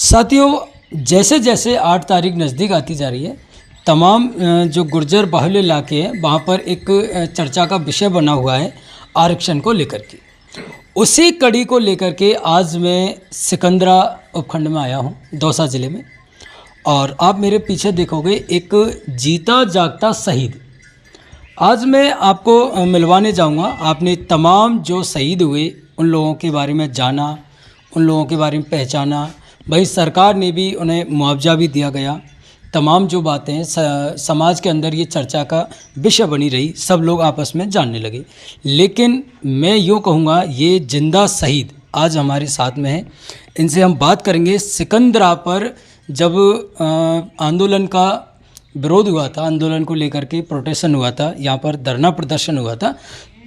साथियों, जैसे जैसे 8 तारीख नज़दीक आती जा रही है, तमाम जो गुर्जर बाहुल्य इलाके हैं वहाँ पर एक चर्चा का विषय बना हुआ है आरक्षण को लेकर के। उसी कड़ी को लेकर के आज मैं सिकंदरा उपखंड में आया हूँ, दौसा ज़िले में। और आप मेरे पीछे देखोगे एक जीता जागता शहीद। आज मैं आपको मिलवाने जाऊँगा। आपने तमाम जो शहीद हुए उन लोगों के बारे में जाना, उन लोगों के बारे में पहचाना। भाई सरकार ने भी उन्हें मुआवजा भी दिया गया। तमाम जो बातें हैं समाज के अंदर ये चर्चा का विषय बनी रही, सब लोग आपस में जानने लगे। लेकिन मैं यूँ कहूँगा ये जिंदा शहीद आज हमारे साथ में हैं। इनसे हम बात करेंगे सिकंदरा पर जब आंदोलन का विरोध हुआ था, आंदोलन को लेकर के प्रोटेस्ट हुआ था, यहाँ पर धरना प्रदर्शन हुआ था,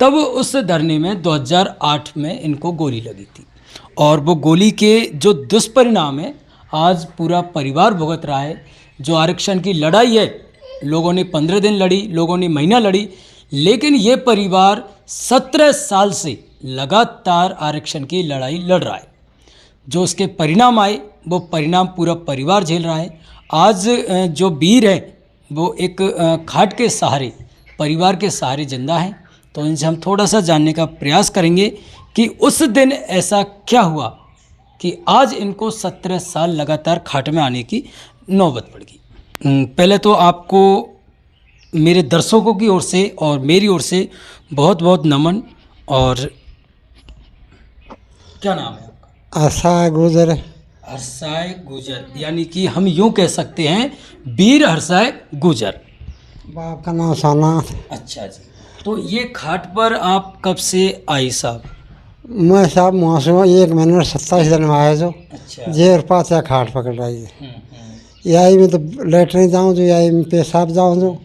तब उस धरने में 2008 में इनको गोली लगी थी। और वो गोली के जो दुष्परिणाम है आज पूरा परिवार भुगत रहा है। जो आरक्षण की लड़ाई है, लोगों ने 15 दिन लड़ी, लोगों ने महीना लड़ी, लेकिन ये परिवार 17 साल से लगातार आरक्षण की लड़ाई लड़ रहा है। जो उसके परिणाम आए वो परिणाम पूरा परिवार झेल रहा है। आज जो वीर है वो एक खाट के सहारे, परिवार के सहारे जिंदा है। तो इनसे हम थोड़ा सा जानने का प्रयास करेंगे कि उस दिन ऐसा क्या हुआ कि आज इनको 17 साल लगातार खाट में आने की नौबत पड़ गई। पहले तो आपको मेरे दर्शकों की ओर से और मेरी ओर से बहुत बहुत नमन। और क्या नाम है आपका? हर्षाय गुजर। हर्षाय गुजर, यानी कि हम यूँ कह सकते हैं वीर हर्षाय गुजर। बाप का नाम सोनाथ। अच्छा जी। तो ये खाट पर आप कब से आई साहब? मैं साहब मौसम 1 महीने और 27 दिन में आया जो। अच्छा। जेर पास या खाट पकड़ रही है। यही में तो लेटरिन जाऊँ जो, यही में पेशाब जाऊँ जो,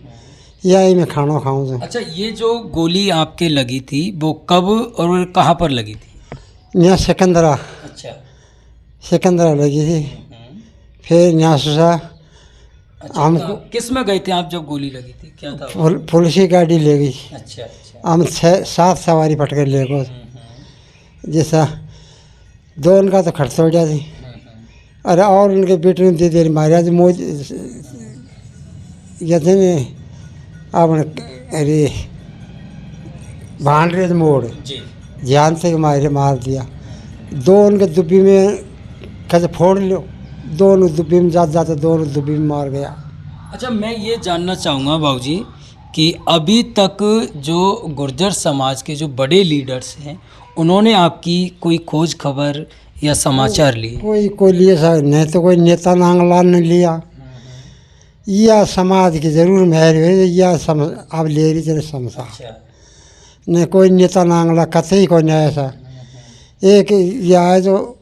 यही में खाना खाऊँ जो। अच्छा, ये जो गोली आपके लगी थी वो कब और कहाँ पर लगी थी? यहाँ सिकंदरा। अच्छा। सिकंदरा लगी थी। फिर यहाँ सुसा अच्छा, हमको किस में गए थे आप जब गोली लगी थी? क्या था? पुलिस की गाड़ी ले गई। अच्छा अच्छा। हम 6-7 सवारी पट कर ले गए। जैसा 2 उनका तो खर्च हो गया थी। अरे और उनके बेटे ने दे दे मारा जो मोज कहते में आपने अरे भांडरे मोड़ जी। ध्यान से मार दिया। 2 उनके दुब्बी में कैसे फोड़ लो, दोनों दुब्बी में जाते दोनों दुब्बी में मार गया। अच्छा, मैं ये जानना चाहूँगा बाबूजी कि अभी तक जो गुर्जर समाज के जो बड़े लीडर्स हैं उन्होंने आपकी कोई खोज खबर या समाचार लिए? कोई लिए सर नहीं, तो कोई नेता नांगला ने लिया या समाज की जरूर मेहर हुई या अब ले रही चले समझा। अच्छा। नहीं कोई नेता नांगला कतई ही कोई नहीं ऐसा। एक यह है जो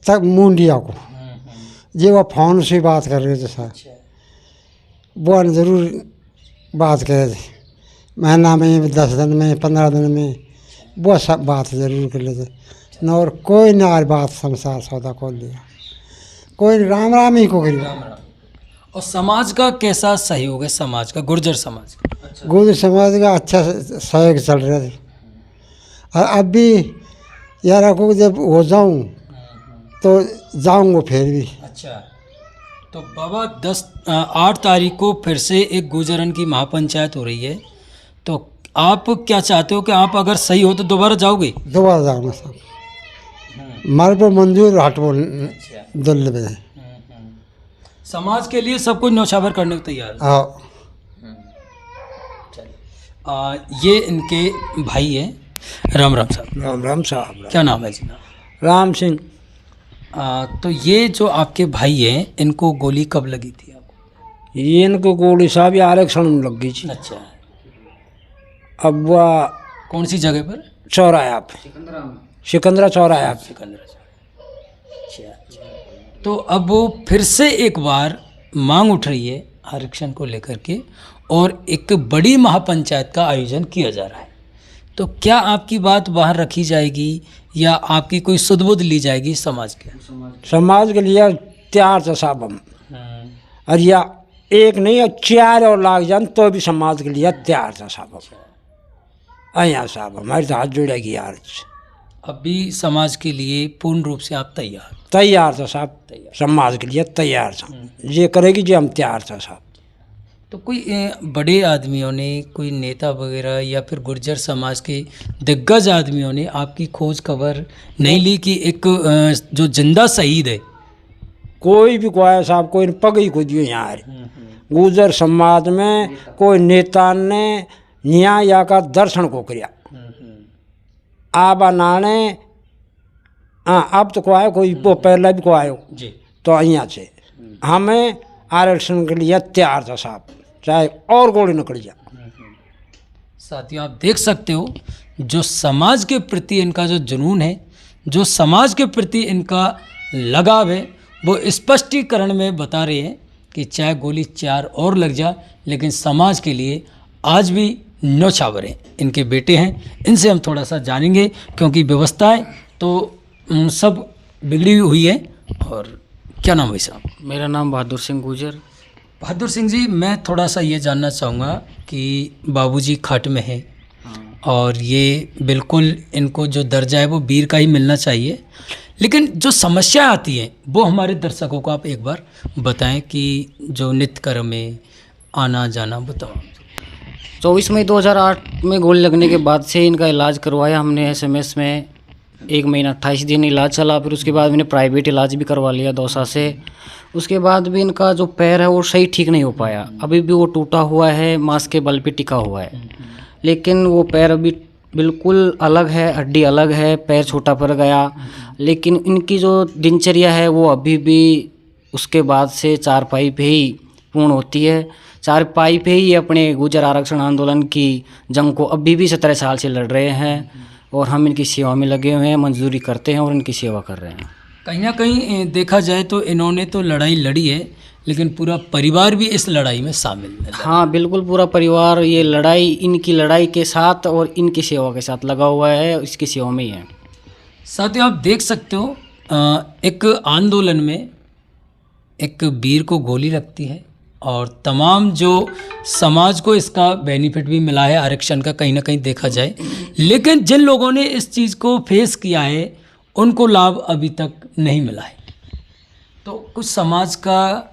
तक मुंडिया को जे वो फोन से बात कर रहे थे सर, वो ज़रूर बात करे थे महीना में 10 दिन में 15 दिन में, वो सब बात ज़रूर कर लेते न। और कोई ना बात संसार सौदा को लिया, कोई राम राम ही को करिए। और समाज का कैसा सहयोग है? समाज का, गुर्जर समाज का? अच्छा। गुर्जर समाज का अच्छा सहयोग चल रहा थे। और अब भी यार को जब हो जाऊँ तो जाऊँगा फिर भी। अच्छा, तो बाबा 8 तारीख को फिर से एक गुजरन की महापंचायत हो रही है, तो आप क्या चाहते हो कि आप अगर सही हो तो दोबारा जाओगे? दोबारा जाऊँगा साहब। मारे पर मंजूर हटबो दुल्ले में। समाज के लिए सब कुछ न्यौछावर करने को तैयार है। हाँ। ये इनके भाई हैं। राम राम साहब। राम राम साहब। क्या नाम है जी? राम सिंह। तो ये जो आपके भाई हैं इनको गोली कब लगी थी आपको? ये इनको गोली साहब आरक्षण में लग गई थी। अच्छा। अब वह कौन सी जगह पर? चौराया पे, सिकंदरा चौराया पे। सिकंदरा। अच्छा। तो अब वो फिर से एक बार मांग उठ रही है आरक्षण को लेकर के और एक बड़ी महापंचायत का आयोजन किया जा रहा है। तो क्या आपकी बात बाहर रखी जाएगी या आपकी कोई सुध-बुध ली जाएगी समाज के? समाज के लिए तैयार था साहब हम। और या एक नहीं 4 और लाग जान तो भी समाज के लिए तैयार था साहब हम। यहाँ साहब हमारे तो हाथ जुड़ेगी यार। अभी समाज के लिए पूर्ण रूप से आप तैयार? तैयार था साहब, समाज के लिए तैयार था, ये करेगी जो हम तैयार था साहब। तो कोई बड़े आदमियों ने, कोई नेता वगैरह या फिर गुर्जर समाज के दिग्गज आदमियों ने आपकी खोज खबर नहीं ली कि एक जो जिंदा शहीद है? कोई भी कोई साहब, कोई पग ही खुद यहाँ गुर्जर समाज में कोई नेता ने न्याय का दर्शन को किया आबा नाने। हाँ, अब तो को आयो कोई, वो पहले भी को आयो जी। तो यहाँ से हमें आरक्षण के लिए तैयार था साहब, चाहे और गोली निकल जाए। साथियों, आप देख सकते हो जो समाज के प्रति इनका जो जुनून है, जो समाज के प्रति इनका लगाव है, वो स्पष्टीकरण में बता रहे हैं कि चाहे गोली 4 और लग जाए, लेकिन समाज के लिए आज भी न्योछावर हैं। इनके बेटे हैं, इनसे हम थोड़ा सा जानेंगे, क्योंकि व्यवस्थाएं तो सब बिगड़ी हुई है। और क्या नाम है साहब? मेरा नाम बहादुर सिंह गुजर। बहादुर सिंह जी, मैं थोड़ा सा ये जानना चाहूँगा कि बाबूजी खाट में है और ये बिल्कुल इनको जो दर्जा है वो वीर का ही मिलना चाहिए, लेकिन जो समस्या आती है वो हमारे दर्शकों को आप एक बार बताएं कि जो नित्य कर्म में आना जाना बताओ। 24 मई 2008 में गोली लगने के बाद से इनका इलाज करवाया हमने SMS में। 1 महीना 28 दिन इलाज चला, फिर उसके बाद मैंने प्राइवेट इलाज भी करवा लिया दौसा से। उसके बाद भी इनका जो पैर है वो सही ठीक नहीं हो पाया, अभी भी वो टूटा हुआ है, मांस के बल पे टिका हुआ है। लेकिन वो पैर अभी बिल्कुल अलग है, हड्डी अलग है, पैर छोटा पड़ गया। लेकिन इनकी जो दिनचर्या है वो अभी भी उसके बाद से चारपाई पे ही पूर्ण होती है। चारपाई पे ही अपने गुर्जर आरक्षण आंदोलन की जंग को अभी भी 17 साल से लड़ रहे हैं और हम इनकी सेवा में लगे हुए हैं, मंजूरी करते हैं और इनकी सेवा कर रहे हैं। कहीं ना कहीं देखा जाए तो इन्होंने तो लड़ाई लड़ी है, लेकिन पूरा परिवार भी इस लड़ाई में शामिल है। हाँ बिल्कुल, पूरा परिवार ये लड़ाई, इनकी लड़ाई के साथ और इनकी सेवा के साथ लगा हुआ है, इसकी सेवा में ही है। साथियों, आप देख सकते हो एक आंदोलन में एक वीर को गोली लगती है और तमाम जो समाज को इसका बेनिफिट भी मिला है आरक्षण का, कहीं ना कहीं देखा जाए, लेकिन जिन लोगों ने इस चीज़ को फेस किया है उनको लाभ अभी तक नहीं मिला है। तो कुछ समाज का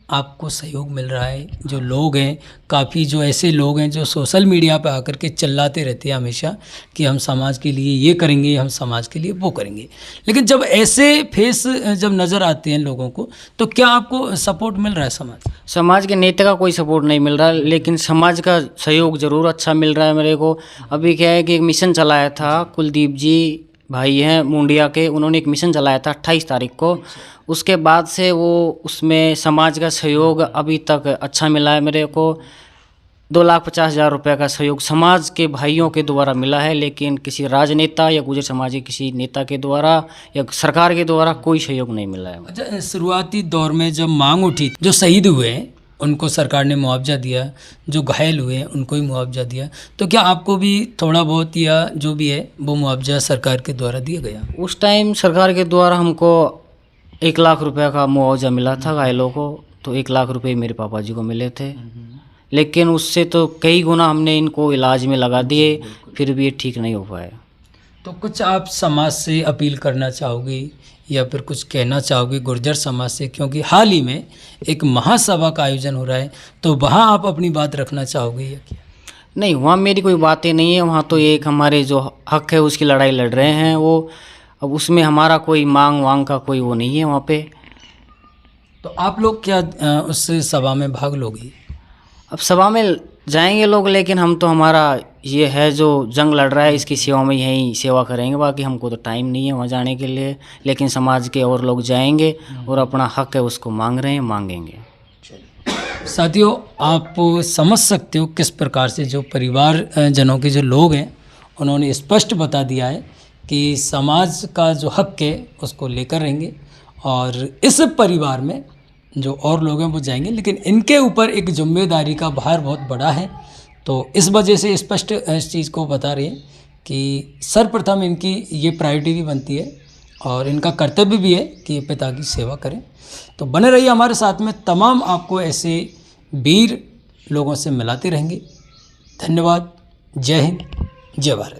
आपको सहयोग मिल रहा है? जो लोग हैं, काफ़ी जो ऐसे लोग हैं जो सोशल मीडिया पर आकर के चिल्लाते रहते हैं हमेशा कि हम समाज के लिए ये करेंगे, हम समाज के लिए वो करेंगे, लेकिन जब ऐसे फेस जब नज़र आते हैं लोगों को, तो क्या आपको सपोर्ट मिल रहा है? समाज के नेता का कोई सपोर्ट नहीं मिल रहा, लेकिन समाज का सहयोग ज़रूर अच्छा मिल रहा है मेरे को। अभी क्या है कि एक मिशन चलाया था, कुलदीप जी भाई हैं मुंडिया के, उन्होंने एक मिशन चलाया था 28 तारीख को। उसके बाद से वो उसमें समाज का सहयोग अभी तक अच्छा मिला है मेरे को। 2,50,000 रुपये का सहयोग समाज के भाइयों के द्वारा मिला है, लेकिन किसी राजनेता या गुर्जर समाज के किसी नेता के द्वारा या सरकार के द्वारा कोई सहयोग नहीं मिला है। अच्छा, शुरुआती दौर में जब मांग उठी, जो शहीद हुए हैं उनको सरकार ने मुआवजा दिया, जो घायल हुए हैं उनको ही मुआवजा दिया, तो क्या आपको भी थोड़ा बहुत या जो भी है वो मुआवजा सरकार के द्वारा दिया गया? उस टाइम सरकार के द्वारा हमको 1 लाख रुपए का मुआवजा मिला था घायलों को, तो 1 लाख रुपए मेरे पापा जी को मिले थे, लेकिन उससे तो कई गुना हमने इनको इलाज में लगा दिए, फिर भी ये ठीक नहीं हो पाए। तो कुछ आप समाज से अपील करना चाहोगे या फिर कुछ कहना चाहोगे गुर्जर समाज से, क्योंकि हाल ही में एक महासभा का आयोजन हो रहा है, तो वहाँ आप अपनी बात रखना चाहोगे या क्या? नहीं, वहाँ मेरी कोई बातें नहीं है, वहाँ तो एक हमारे जो हक है उसकी लड़ाई लड़ रहे हैं वो। अब उसमें हमारा कोई मांग वांग का कोई वो नहीं है वहाँ पे। तो आप लोग क्या उस सभा में भाग लोगे? अब सभा में जाएंगे लोग, लेकिन हम तो हमारा ये है जो जंग लड़ रहा है इसकी सेवा में यहीं सेवा करेंगे, बाकी हमको तो टाइम नहीं है वहाँ जाने के लिए। लेकिन समाज के और लोग जाएंगे और अपना हक है उसको मांग रहे हैं, मांगेंगे। साथियों, आप समझ सकते हो किस प्रकार से जो परिवार जनों के जो लोग हैं उन्होंने स्पष्ट बता दिया है कि समाज का जो हक है उसको लेकर रहेंगे और इस परिवार में जो और लोग हैं वो जाएंगे, लेकिन इनके ऊपर एक जिम्मेदारी का भार बहुत बड़ा है। तो इस वजह से स्पष्ट इस चीज़ को बता रहे हैं कि सर्वप्रथम इनकी ये प्रायोरिटी भी बनती है और इनका कर्तव्य भी है कि ये पिता की सेवा करें। तो बने रहिए हमारे साथ में, तमाम आपको ऐसे वीर लोगों से मिलाते रहेंगे। धन्यवाद। जय हिंद, जय भारत।